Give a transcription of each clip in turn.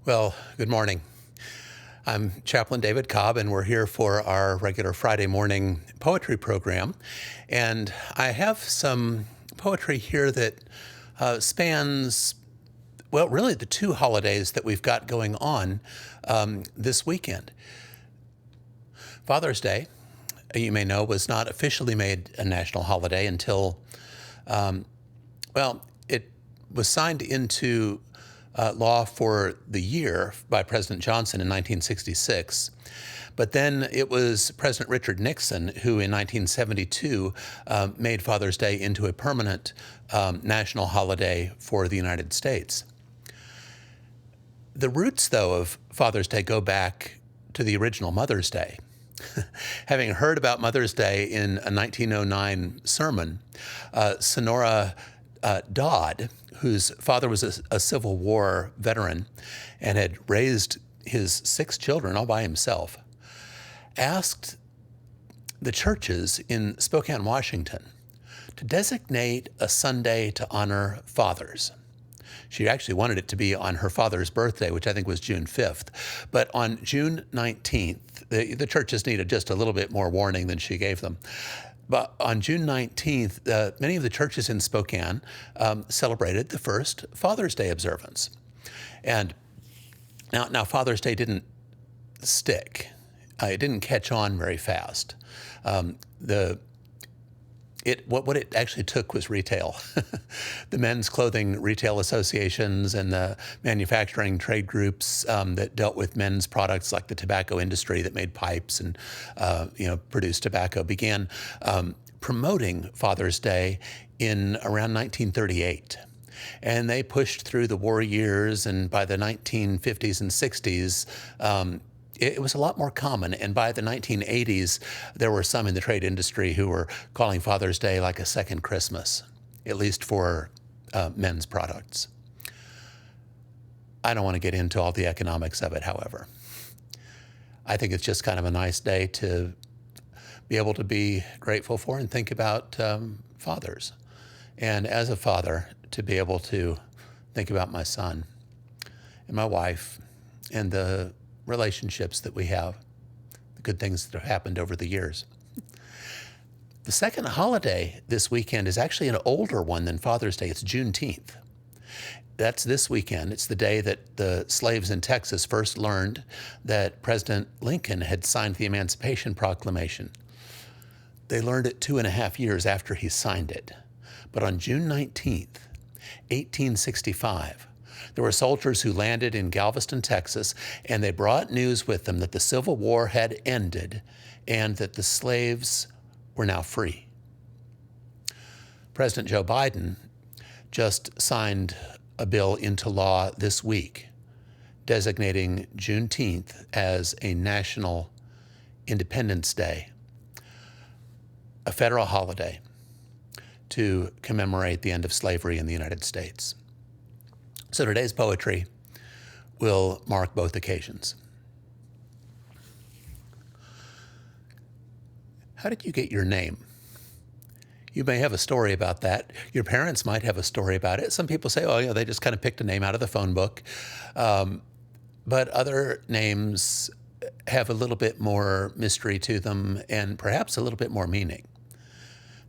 Well, good morning. I'm Chaplain David Cobb, and we're here for our regular Friday morning poetry program. And I have some poetry here that spans, well, really the two holidays that we've got going on this weekend. Father's Day, you may know, was not officially made a national holiday until, it was signed into law for the year by President Johnson in 1966. But then it was President Richard Nixon who in 1972 made Father's Day into a permanent national holiday for the United States. The roots, though, of Father's Day go back to the original Mother's Day. Having heard about Mother's Day in a 1909 sermon, Sonora Dodd, whose father was a Civil War veteran and had raised his 6 children all by himself, asked the churches in Spokane, Washington, to designate a Sunday to honor fathers. She actually wanted it to be on her father's birthday, which I think was June 5th. But on June 19th, the churches needed just a little bit more warning than she gave them. But on June 19th, many of the churches in Spokane celebrated the first Father's Day observance. And now Father's Day didn't stick. It didn't catch on very fast. What it actually took was retail. The men's clothing retail associations and the manufacturing trade groups that dealt with men's products, like the tobacco industry that made pipes and produced tobacco, began promoting Father's Day in around 1938. And they pushed through the war years, and by the 1950s and 60s, it was a lot more common. And by the 1980s, there were some in the trade industry who were calling Father's Day like a second Christmas, at least for men's products. I don't want to get into all the economics of it, however. I think it's just kind of a nice day to be able to be grateful for and think about fathers. And as a father, to be able to think about my son and my wife and the relationships that we have, the good things that have happened over the years. The second holiday this weekend is actually an older one than Father's Day. It's Juneteenth. That's this weekend. It's the day that the slaves in Texas first learned that President Lincoln had signed the Emancipation Proclamation. They learned it 2.5 years after he signed it. But on June 19th, 1865, there were soldiers who landed in Galveston, Texas, and they brought news with them that the Civil War had ended and that the slaves were now free. President Joe Biden just signed a bill into law this week designating Juneteenth as a national Independence Day, a federal holiday to commemorate the end of slavery in the United States. So today's poetry will mark both occasions. How did you get your name? You may have a story about that. Your parents might have a story about it. Some people say, they just kind of picked a name out of the phone book. But other names have a little bit more mystery to them and perhaps a little bit more meaning.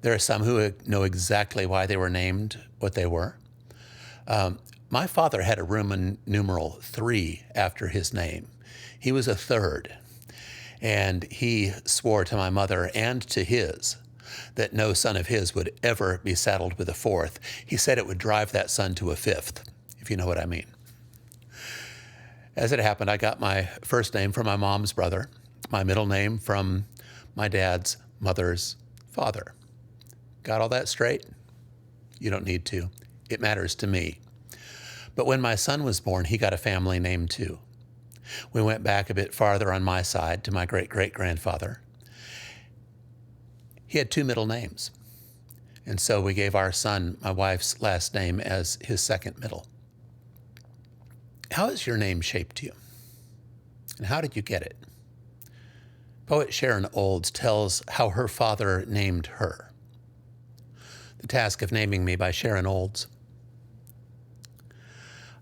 There are some who know exactly why they were named what they were. My father had a Roman numeral 3 after his name. He was a 3rd, and he swore to my mother and to his that no son of his would ever be saddled with a 4th. He said it would drive that son to a 5th, if you know what I mean. As it happened, I got my first name from my mom's brother, my middle name from my dad's mother's father. Got all that straight? You don't need to. It matters to me. But when my son was born, he got a family name too. We went back a bit farther on my side to my great-great-grandfather. He had 2 middle names. And so we gave our son my wife's last name as his second middle. How has your name shaped you? And how did you get it? Poet Sharon Olds tells how her father named her. The Task of Naming Me by Sharon Olds.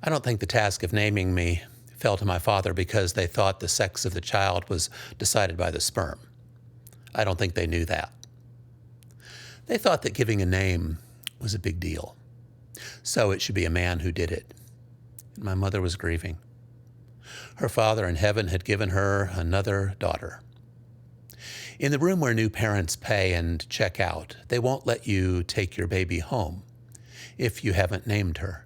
I don't think the task of naming me fell to my father because they thought the sex of the child was decided by the sperm. I don't think they knew that. They thought that giving a name was a big deal, so it should be a man who did it. And my mother was grieving. Her father in heaven had given her another daughter. In the room where new parents pay and check out, they won't let you take your baby home if you haven't named her.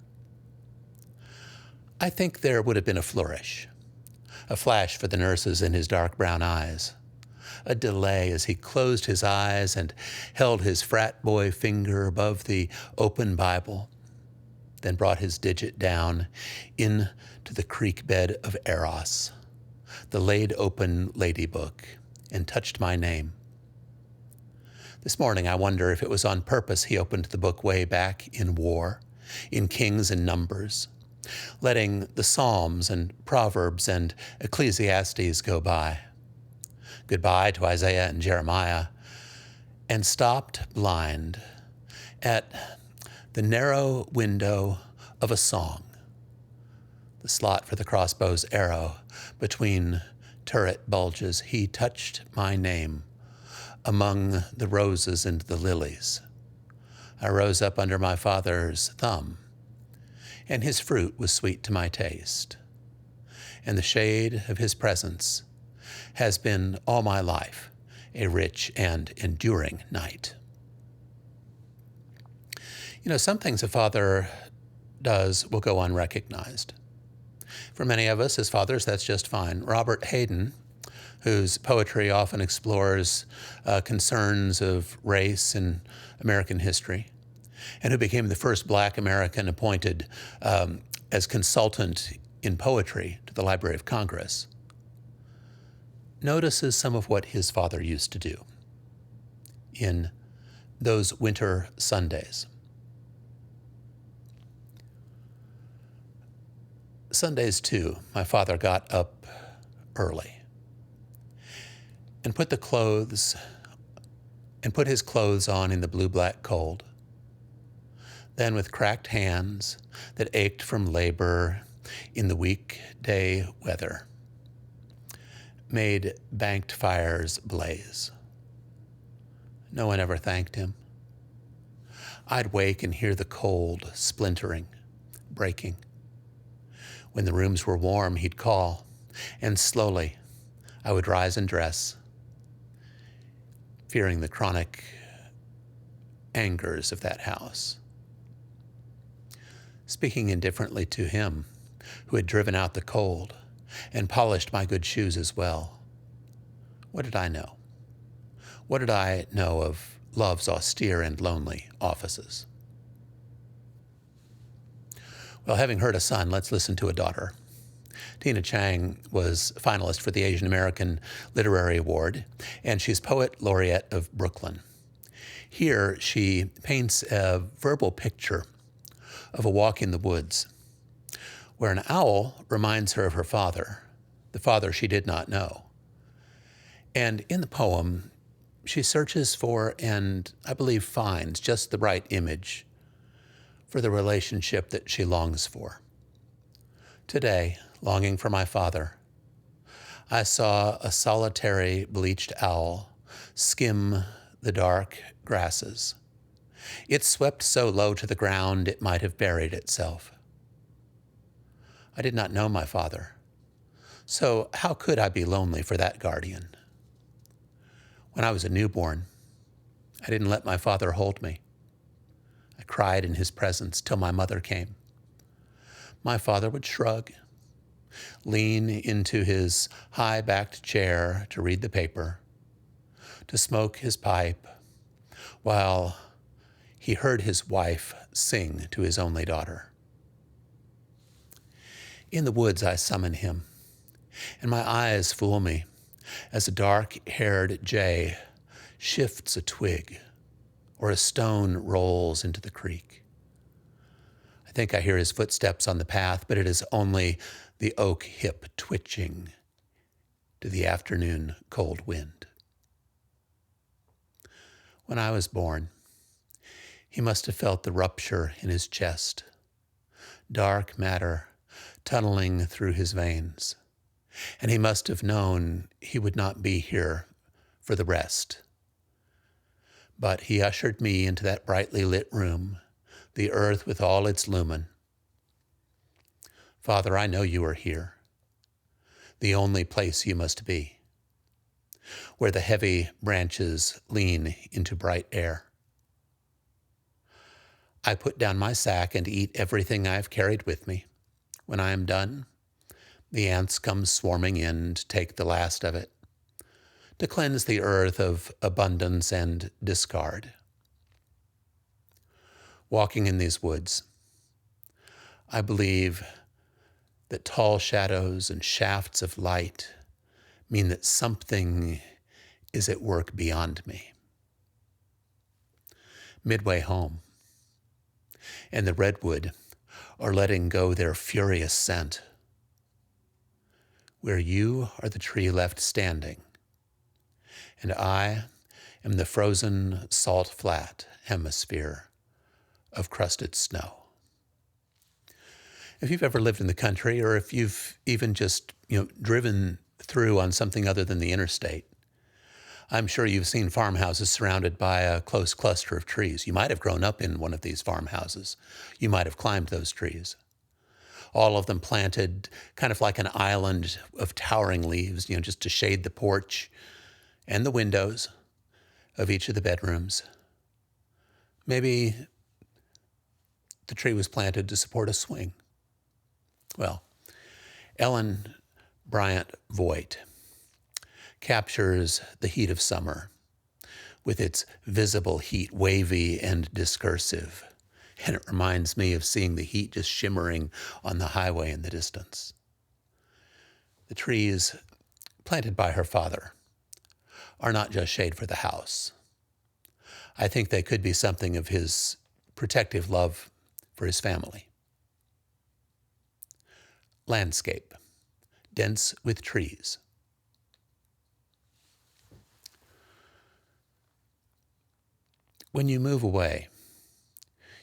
I think there would have been a flourish, a flash for the nurses in his dark brown eyes, a delay as he closed his eyes and held his frat boy finger above the open Bible, then brought his digit down into the creek bed of Eros, the laid open lady book, and touched my name. This morning, I wonder if it was on purpose he opened the book way back in war, in Kings and Numbers, letting the Psalms and Proverbs and Ecclesiastes go by. Goodbye to Isaiah and Jeremiah, and stopped blind at the narrow window of a song, the slot for the crossbow's arrow between turret bulges. He touched my name among the roses and the lilies. I rose up under my father's thumb, and his fruit was sweet to my taste. And the shade of his presence has been all my life a rich and enduring night. You know, some things a father does will go unrecognized. For many of us as fathers, that's just fine. Robert Hayden, whose poetry often explores concerns of race and American history, and who became the first Black American appointed as consultant in poetry to the Library of Congress, notices some of what his father used to do in those winter Sundays. Sundays, too, my father got up early and put his clothes on in the blue-black cold. Then with cracked hands that ached from labor in the weekday weather, made banked fires blaze. No one ever thanked him. I'd wake and hear the cold splintering, breaking. When the rooms were warm, he'd call, and slowly I would rise and dress, fearing the chronic angers of that house. Speaking indifferently to him, who had driven out the cold and polished my good shoes as well. What did I know? What did I know of love's austere and lonely offices? Well, having heard a son, let's listen to a daughter. Tina Chang was finalist for the Asian American Literary Award, and she's poet laureate of Brooklyn. Here, she paints a verbal picture of a walk in the woods, where an owl reminds her of her father, the father she did not know. And in the poem, she searches for, and I believe finds, just the right image for the relationship that she longs for. Today, longing for my father, I saw a solitary bleached owl skim the dark grasses. It swept so low to the ground it might have buried itself. I did not know my father, so how could I be lonely for that guardian? When I was a newborn, I didn't let my father hold me. I cried in his presence till my mother came. My father would shrug, lean into his high-backed chair to read the paper, to smoke his pipe, while he heard his wife sing to his only daughter. In the woods I summon him, and my eyes fool me as a dark-haired jay shifts a twig or a stone rolls into the creek. I think I hear his footsteps on the path, but it is only the oak hip twitching to the afternoon cold wind. When I was born, he must have felt the rupture in his chest, dark matter tunneling through his veins, and he must have known he would not be here for the rest. But he ushered me into that brightly lit room, the earth with all its lumen. Father, I know you are here, the only place you must be, where the heavy branches lean into bright air. I put down my sack and eat everything I've carried with me. When I am done, the ants come swarming in to take the last of it, to cleanse the earth of abundance and discard. Walking in these woods, I believe that tall shadows and shafts of light mean that something is at work beyond me. Midway home, and the redwood are letting go their furious scent, where you are the tree left standing, and I am the frozen salt flat hemisphere of crusted snow. If you've ever lived in the country, or if you've even just driven through on something other than the interstate, I'm sure you've seen farmhouses surrounded by a close cluster of trees. You might have grown up in one of these farmhouses. You might have climbed those trees. All of them planted kind of like an island of towering leaves, just to shade the porch and the windows of each of the bedrooms. Maybe the tree was planted to support a swing. Well, Ellen Bryant Voigt captures the heat of summer with its visible heat, wavy and discursive. And it reminds me of seeing the heat just shimmering on the highway in the distance. The trees planted by her father are not just shade for the house. I think they could be something of his protective love for his family. Landscape, dense with trees. When you move away,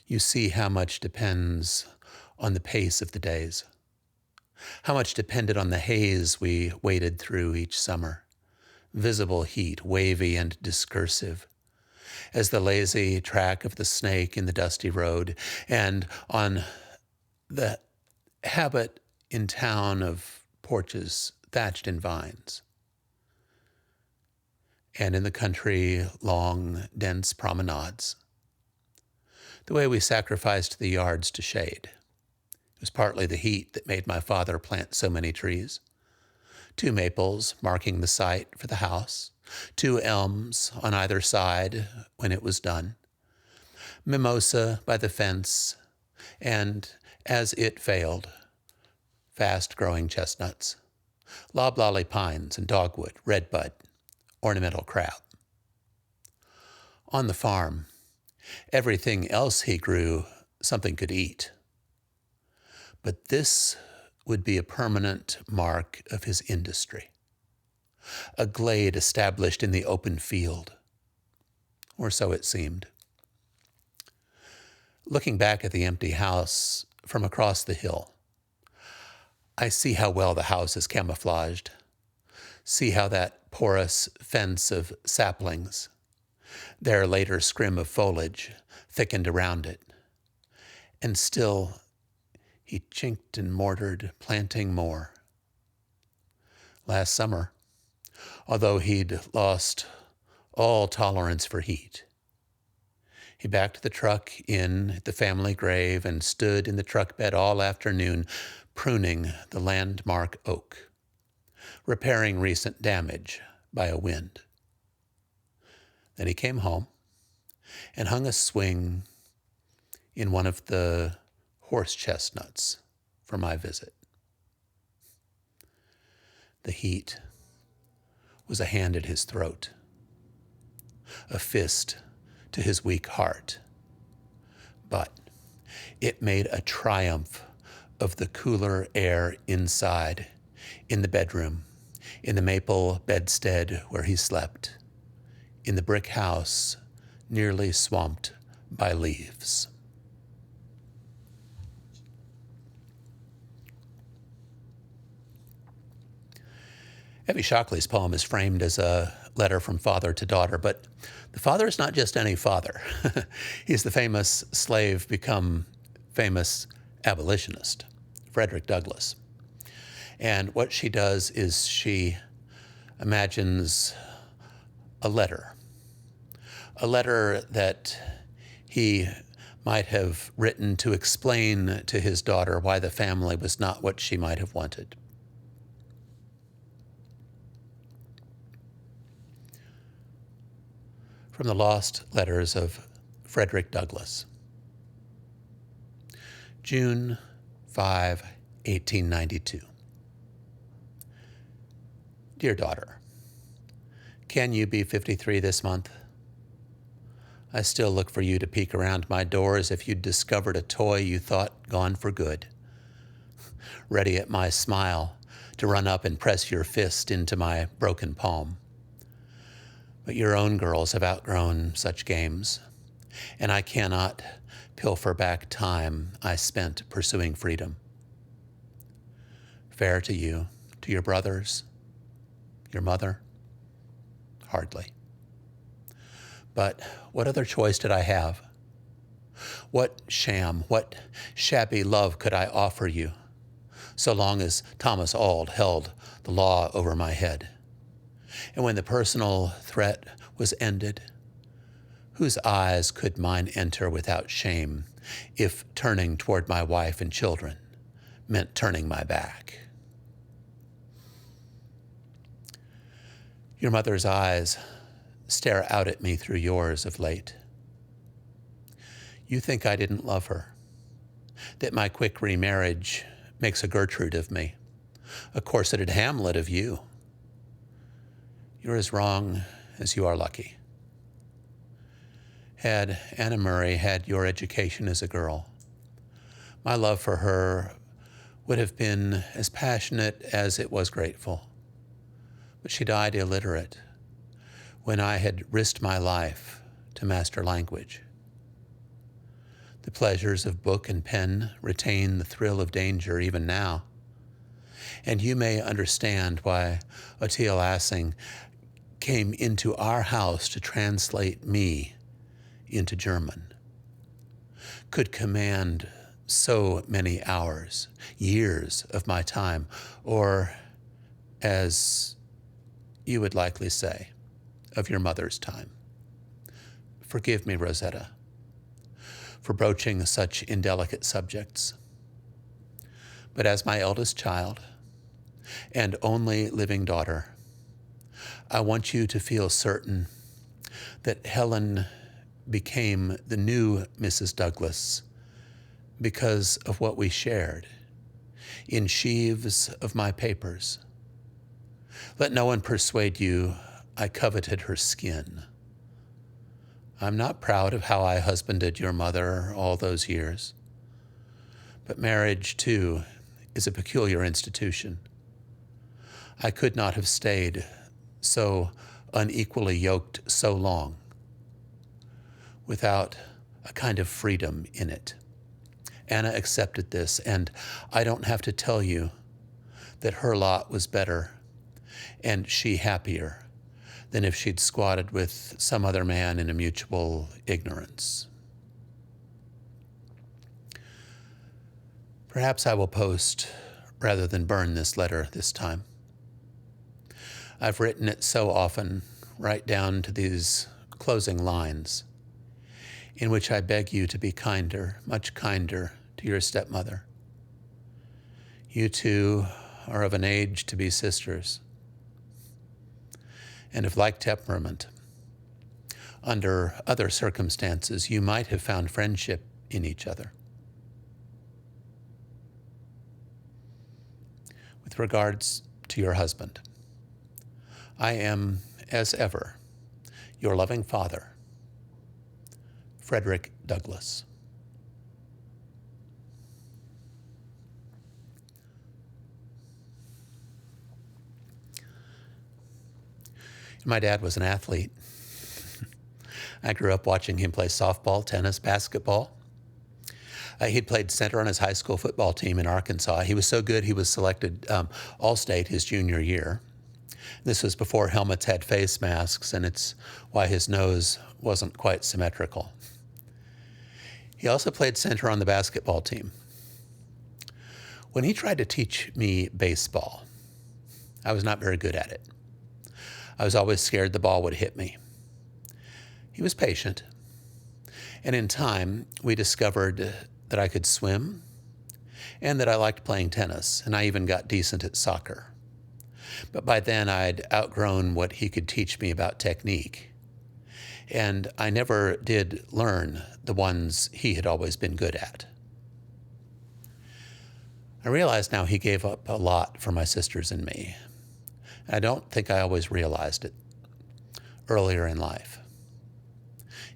you see how much depends on the pace of the days, how much depended on the haze we waded through each summer, visible heat, wavy and discursive, as the lazy track of the snake in the dusty road, and on the habit in town of porches thatched in vines, and in the country, long, dense promenades. The way we sacrificed the yards to shade. It was partly the heat that made my father plant so many trees. 2 maples marking the site for the house, 2 elms on either side when it was done, mimosa by the fence, and, as it failed, fast-growing chestnuts, loblolly pines and dogwood, redbud, ornamental crab. On the farm, everything else he grew, something could eat. But this would be a permanent mark of his industry, a glade established in the open field, or so it seemed. Looking back at the empty house from across the hill, I see how well the house is camouflaged, see how that porous fence of saplings, their later scrim of foliage, thickened around it. And still, he chinked and mortared, planting more. Last summer, although he'd lost all tolerance for heat, he backed the truck in at the family grave and stood in the truck bed all afternoon, pruning the landmark oak, repairing recent damage by a wind. Then he came home and hung a swing in one of the horse chestnuts for my visit. The heat was a hand at his throat, a fist to his weak heart, but it made a triumph of the cooler air inside, in the bedroom, in the maple bedstead where he slept, in the brick house nearly swamped by leaves. Evie Shockley's poem is framed as a letter from father to daughter, but the father is not just any father. He's the famous slave become famous abolitionist, Frederick Douglass. And what she does is she imagines a letter that he might have written to explain to his daughter why the family was not what she might have wanted. From the lost letters of Frederick Douglass. June 5, 1892. Dear daughter, can you be 53 this month? I still look for you to peek around my door as if you'd discovered a toy you thought gone for good. Ready at my smile to run up and press your fist into my broken palm. But your own girls have outgrown such games, and I cannot pilfer back time I spent pursuing freedom. Fair to you, to your brothers, your mother? Hardly. But what other choice did I have? What sham, what shabby love could I offer you, so long as Thomas Auld held the law over my head? And when the personal threat was ended, whose eyes could mine enter without shame if turning toward my wife and children meant turning my back? Your mother's eyes stare out at me through yours of late. You think I didn't love her, that my quick remarriage makes a Gertrude of me, a corseted Hamlet of you. You're as wrong as you are lucky. Had Anna Murray had your education as a girl, my love for her would have been as passionate as it was grateful. But she died illiterate when I had risked my life to master language. The pleasures of book and pen retain the thrill of danger even now. And you may understand why Oteil Assing came into our house to translate me into German, could command so many hours, years of my time, or, as you would likely say, of your mother's time. Forgive me, Rosetta, for broaching such indelicate subjects. But as my eldest child and only living daughter, I want you to feel certain that Helen became the new Mrs. Douglas because of what we shared in sheaves of my papers. Let no one persuade you I coveted her skin. I'm not proud of how I husbanded your mother all those years. But marriage, too, is a peculiar institution. I could not have stayed so unequally yoked so long without a kind of freedom in it. Anna accepted this, and I don't have to tell you that her lot was better and she happier than if she'd squatted with some other man in a mutual ignorance. Perhaps I will post rather than burn this letter this time. I've written it so often, right down to these closing lines, in which I beg you to be kinder, much kinder, to your stepmother. You two are of an age to be sisters, and of like temperament. Under other circumstances, you might have found friendship in each other. With regards to your husband, I am, as ever, your loving father, Frederick Douglass. My dad was an athlete. I grew up watching him play softball, tennis, basketball. He'd played center on his high school football team in Arkansas. He was so good he was selected All-State his junior year. This was before helmets had face masks, and it's why his nose wasn't quite symmetrical. He also played center on the basketball team. When he tried to teach me baseball, I was not very good at it. I was always scared the ball would hit me. He was patient, and in time, we discovered that I could swim and that I liked playing tennis, and I even got decent at soccer. But by then, I'd outgrown what he could teach me about technique, and I never did learn the ones he had always been good at. I realize now he gave up a lot for my sisters and me. I don't think I always realized it earlier in life.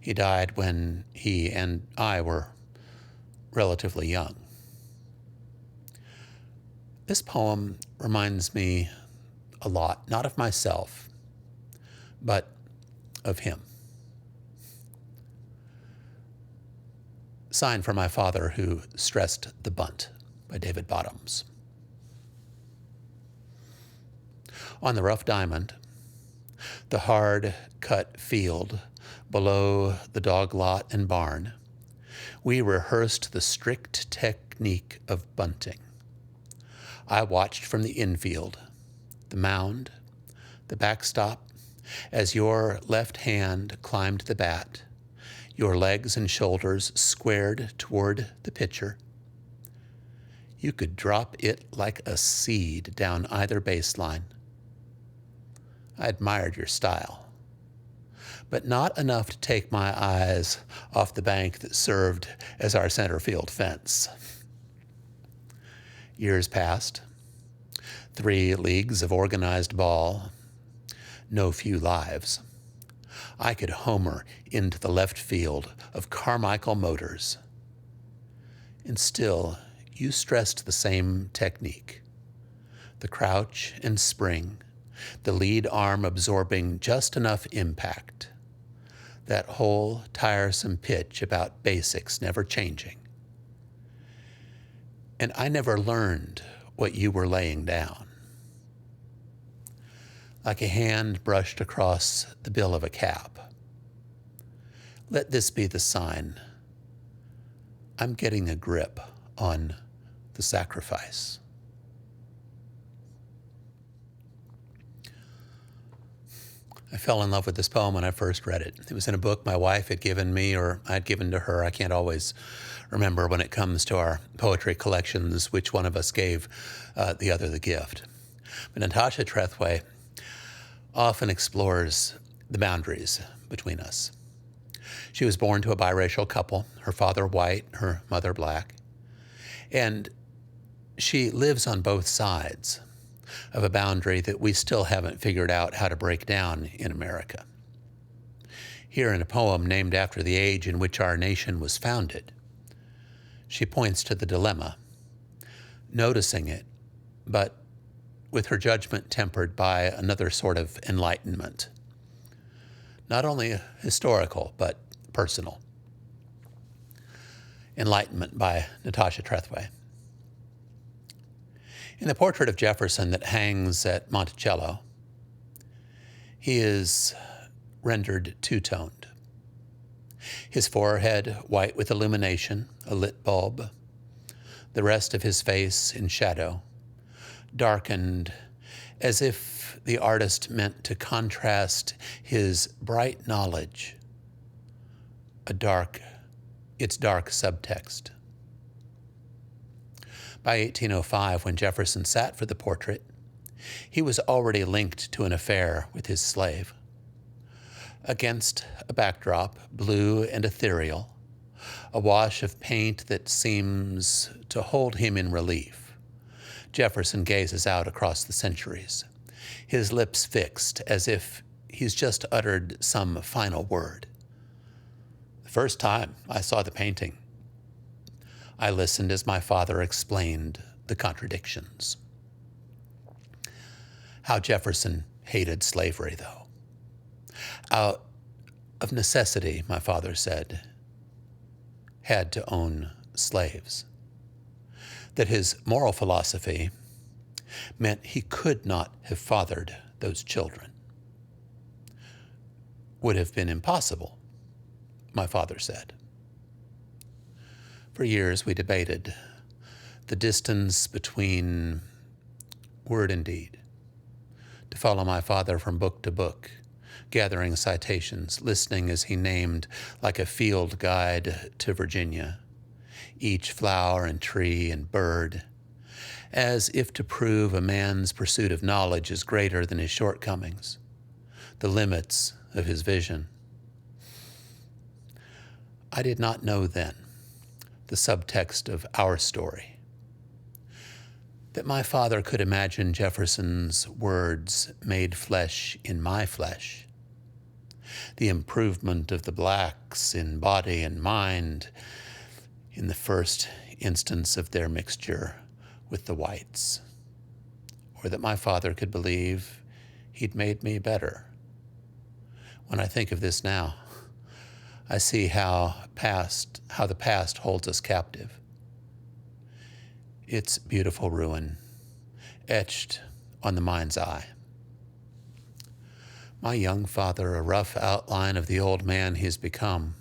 He died when he and I were relatively young. This poem reminds me a lot, not of myself, but of him. Sign for my father who stressed the bunt, by David Bottoms. On the rough diamond, the hard-cut field below the dog lot and barn, we rehearsed the strict technique of bunting. I watched from the infield, the mound, the backstop, as your left hand climbed the bat, your legs and shoulders squared toward the pitcher. You could drop it like a seed down either baseline. I admired your style, but not enough to take my eyes off the bank that served as our center field fence. Years passed, 3 leagues of organized ball, no few lives. I could homer into the left field of Carmichael Motors. And still, you stressed the same technique. The crouch and spring, the lead arm absorbing just enough impact. That whole tiresome pitch about basics never changing. And I never learned what you were laying down. Like a hand brushed across the bill of a cap. Let this be the sign. I'm getting a grip on the sacrifice. I fell in love with this poem when I first read it. It was in a book my wife had given me or I'd given to her. I can't always remember when it comes to our poetry collections which one of us gave the other the gift. But Natasha Tretheway often explores the boundaries between us. She was born to a biracial couple, her father white, her mother black. And she lives on both sides of a boundary that we still haven't figured out how to break down in America. Here in a poem named after the age in which our nation was founded, she points to the dilemma, noticing it, but with her judgment tempered by another sort of enlightenment. Not only historical, but personal. Enlightenment by Natasha Tretheway. In the portrait of Jefferson that hangs at Monticello, he is rendered two-toned. His forehead white with illumination, a lit bulb, the rest of his face in shadow, darkened as if the artist meant to contrast his bright knowledge, its dark subtext. By 1805, when Jefferson sat for the portrait, he was already linked to an affair with his slave. Against a backdrop, blue and ethereal, a wash of paint that seems to hold him in relief, Jefferson gazes out across the centuries, his lips fixed as if he's just uttered some final word. The first time I saw the painting, I listened as my father explained the contradictions. How Jefferson hated slavery, though. Out of necessity, my father said, had to own slaves. That his moral philosophy meant he could not have fathered those children. Would have been impossible, my father said. For years we debated the distance between word and deed, to follow my father from book to book, gathering citations, listening as he named, like a field guide to Virginia, each flower and tree and bird, as if to prove a man's pursuit of knowledge is greater than his shortcomings, the limits of his vision. I did not know then the subtext of our story, that my father could imagine Jefferson's words made flesh in my flesh, the improvement of the blacks in body and mind in the first instance of their mixture with the whites, or that my father could believe he'd made me better. When I think of this now, I see how the past holds us captive. Its beautiful ruin, etched on the mind's eye. My young father, a rough outline of the old man he's become,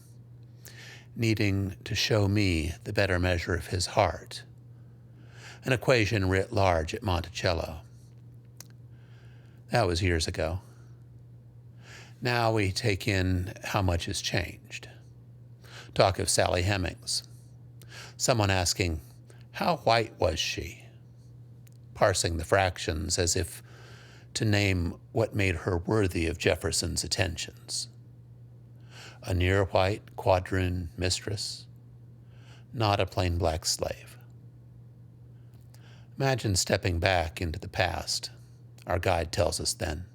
needing to show me the better measure of his heart, an equation writ large at Monticello. That was years ago. Now we take in how much has changed. Talk of Sally Hemings. Someone asking, how white was she? Parsing the fractions as if to name what made her worthy of Jefferson's attentions. A near-white quadroon mistress, not a plain black slave. Imagine stepping back into the past, our guide tells us then.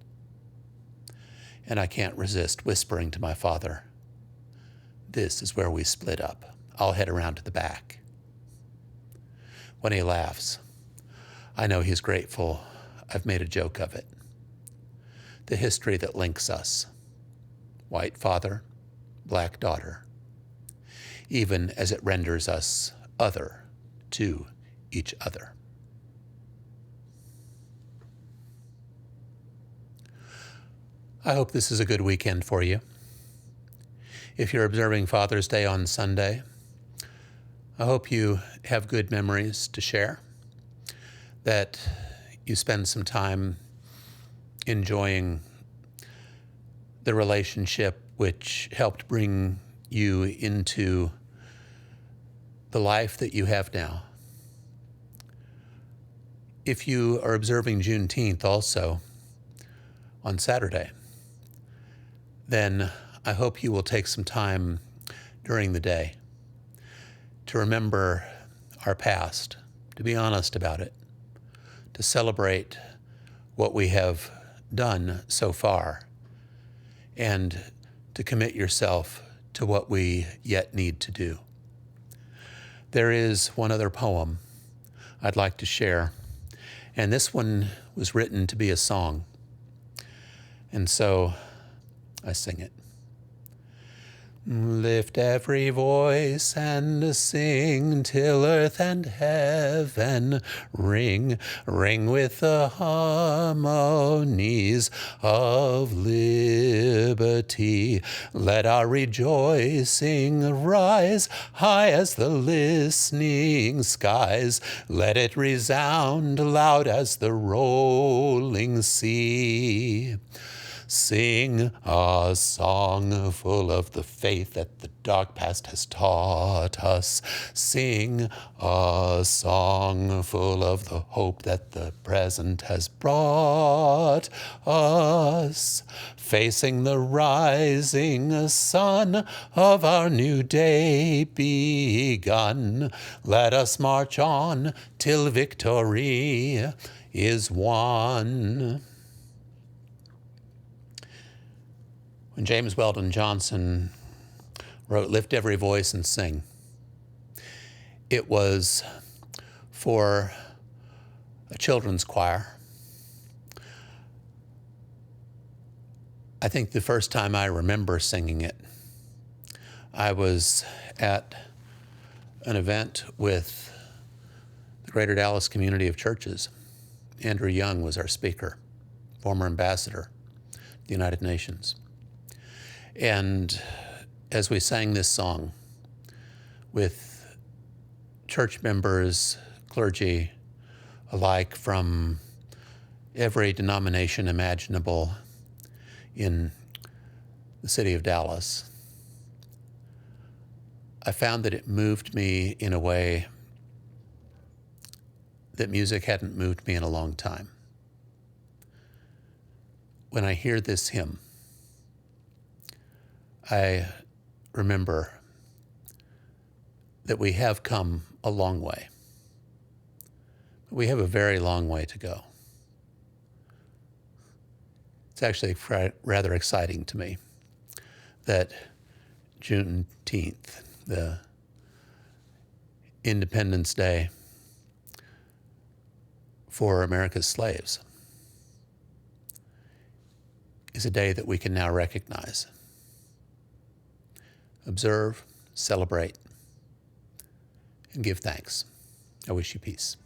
And I can't resist whispering to my father, this is where we split up. I'll head around to the back. When he laughs, I know he's grateful I've made a joke of it. The history that links us, white father, black daughter, even as it renders us other to each other. I hope this is a good weekend for you. If you're observing Father's Day on Sunday, I hope you have good memories to share, that you spend some time enjoying the relationship which helped bring you into the life that you have now. If you are observing Juneteenth also on Saturday, then I hope you will take some time during the day to remember our past, to be honest about it, to celebrate what we have done so far, and to commit yourself to what we yet need to do. There is one other poem I'd like to share, and this one was written to be a song, and so I sing it. Lift every voice and sing till earth and heaven ring, ring with the harmonies of liberty. Let our rejoicing rise high as the listening skies. Let it resound loud as the rolling sea. Sing a song full of the faith that the dark past has taught us. Sing a song full of the hope that the present has brought us. Facing the rising sun of our new day begun, let us march on till victory is won. When James Weldon Johnson wrote Lift Every Voice and Sing, it was for a children's choir. I think the first time I remember singing it, I was at an event with the Greater Dallas Community of Churches. Andrew Young was our speaker. former ambassador to the United Nations. And as we sang this song with church members, clergy alike from every denomination imaginable in the city of Dallas, I found that it moved me in a way that music hadn't moved me in a long time. When I hear this hymn, I remember that we have come a long way. We have a very long way to go. It's actually rather exciting to me that Juneteenth, the Independence Day for America's slaves, is a day that we can now recognize, observe, celebrate, and give thanks. I wish you peace.